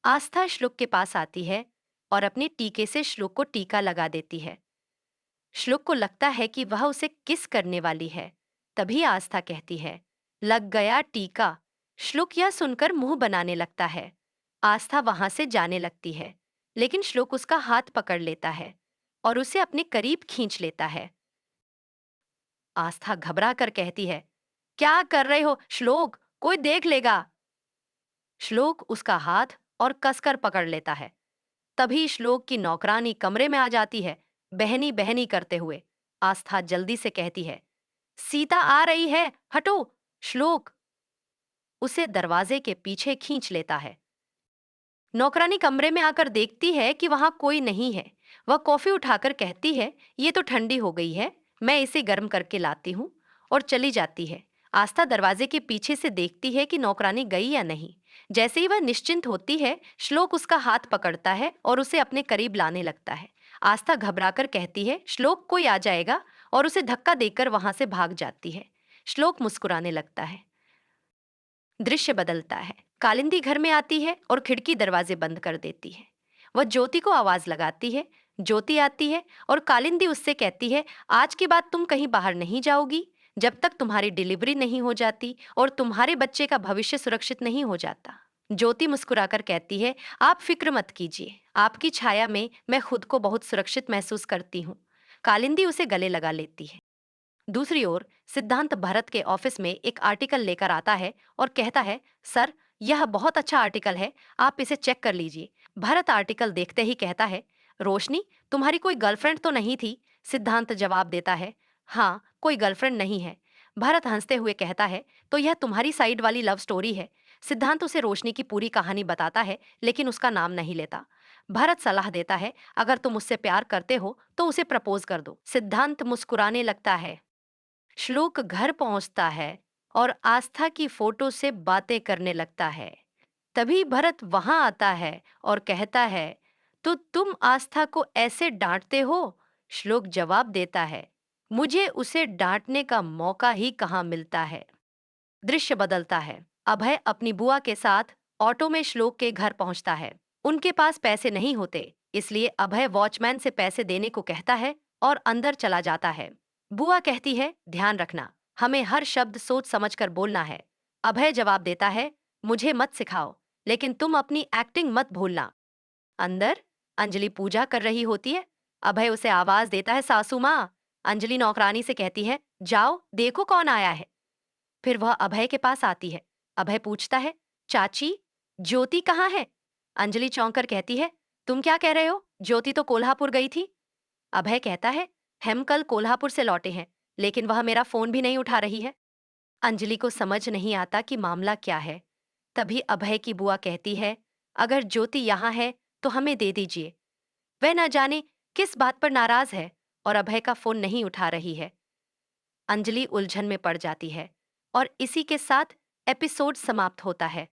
आस्था श्लोक के पास आती है और अपने टीके से श्लोक को टीका लगा देती है। श्लोक को लगता है कि वह उसे किस करने वाली है। तभी आस्था कहती है, लग गया टीका। श्लोक यह सुनकर मुंह बनाने लगता है। आस्था वहां से जाने लगती है, लेकिन श्लोक उसका हाथ पकड़ लेता है और उसे अपने करीब खींच लेता है। आस्था घबरा कर कहती है, क्या कर रहे हो श्लोक, कोई देख लेगा। श्लोक उसका हाथ और कसकर पकड़ लेता है। तभी श्लोक की नौकरानी कमरे में आ जाती है, बहनी बहनी करते हुए। आस्था जल्दी से कहती है, सीता आ रही है, हटो। श्लोक उसे दरवाजे के पीछे खींच लेता है। नौकरानी कमरे में आकर देखती है कि वहां कोई नहीं है। वह कॉफी उठाकर कहती है, ये तो ठंडी हो गई है, मैं इसे गर्म करके लाती हूँ, और चली जाती है। आस्था दरवाजे के पीछे से देखती है कि नौकरानी गई या नहीं। जैसे ही वह निश्चिंत होती है, श्लोक उसका हाथ पकड़ता है और उसे अपने करीब लाने लगता है। आस्था घबराकर कहती है, श्लोक कोई आ जाएगा, और उसे धक्का देकर वहां से भाग जाती है। श्लोक मुस्कुराने लगता है। दृश्य बदलता है। कालिंदी घर में आती है और खिड़की दरवाजे बंद कर देती है। वह ज्योति को आवाज लगाती है। ज्योति आती है और कालिंदी उससे कहती है, आज के बाद तुम कहीं बाहर नहीं जाओगी जब तक तुम्हारी डिलीवरी नहीं हो जाती और तुम्हारे बच्चे का भविष्य सुरक्षित नहीं हो जाता। ज्योति मुस्कुराकर कहती है, आप फिक्र मत कीजिए, आपकी छाया में मैं खुद को बहुत सुरक्षित महसूस करती हूँ। कालिंदी उसे गले लगा लेती है। दूसरी ओर सिद्धांत भरत के ऑफिस में एक आर्टिकल लेकर आता है और कहता है, सर, यह बहुत अच्छा आर्टिकल है, आप इसे चेक कर लीजिए। भरत आर्टिकल देखते ही कहता है, रोशनी, तुम्हारी कोई गर्लफ्रेंड तो नहीं थी? सिद्धांत जवाब देता है, हाँ, कोई गर्लफ्रेंड नहीं है। भरत हंसते हुए कहता है, तो यह तुम्हारी साइड वाली लव स्टोरी है। सिद्धांत उसे रोशनी की पूरी कहानी बताता है, लेकिन उसका नाम नहीं लेता। भरत सलाह देता है, अगर तुम उससे प्यार करते हो तो उसे प्रपोज कर दो। सिद्धांत मुस्कुराने लगता है। श्लोक घर पहुंचता है और आस्था की फोटो से बातें करने लगता है। तभी भरत वहां आता है और कहता है, तो तुम आस्था को ऐसे डांटते हो? श्लोक जवाब देता है, मुझे उसे डांटने का मौका ही कहाँ मिलता है। दृश्य बदलता है। अभय अपनी बुआ के साथ ऑटो में श्लोक के घर पहुंचता है। उनके पास पैसे नहीं होते, इसलिए अभय वॉचमैन से पैसे देने को कहता है और अंदर चला जाता है। बुआ कहती है, ध्यान रखना, हमें हर शब्द सोच समझकर बोलना है। अभय जवाब देता है, मुझे मत सिखाओ, लेकिन तुम अपनी एक्टिंग मत भूलना। अंदर अंजलि पूजा कर रही होती है। अभय उसे आवाज देता है, सासू माँ। अंजलि नौकरानी से कहती है, जाओ देखो कौन आया है। फिर वह अभय के पास आती है। अभय पूछता है, चाची, ज्योति कहाँ है? अंजलि चौंक कर कहती है, तुम क्या कह रहे हो? ज्योति तो कोल्हापुर गई थी। अभय कहता है, हम कल कोल्हापुर से लौटे हैं, लेकिन वह मेरा फोन भी नहीं उठा रही है। अंजलि को समझ नहीं आता कि मामला क्या है। तभी अभय की बुआ कहती है, अगर ज्योति यहाँ है तो हमें दे दीजिए। वह न जाने किस बात पर नाराज है और अभय का फोन नहीं उठा रही है। अंजलि उलझन में पड़ जाती है और इसी के साथ एपिसोड समाप्त होता है।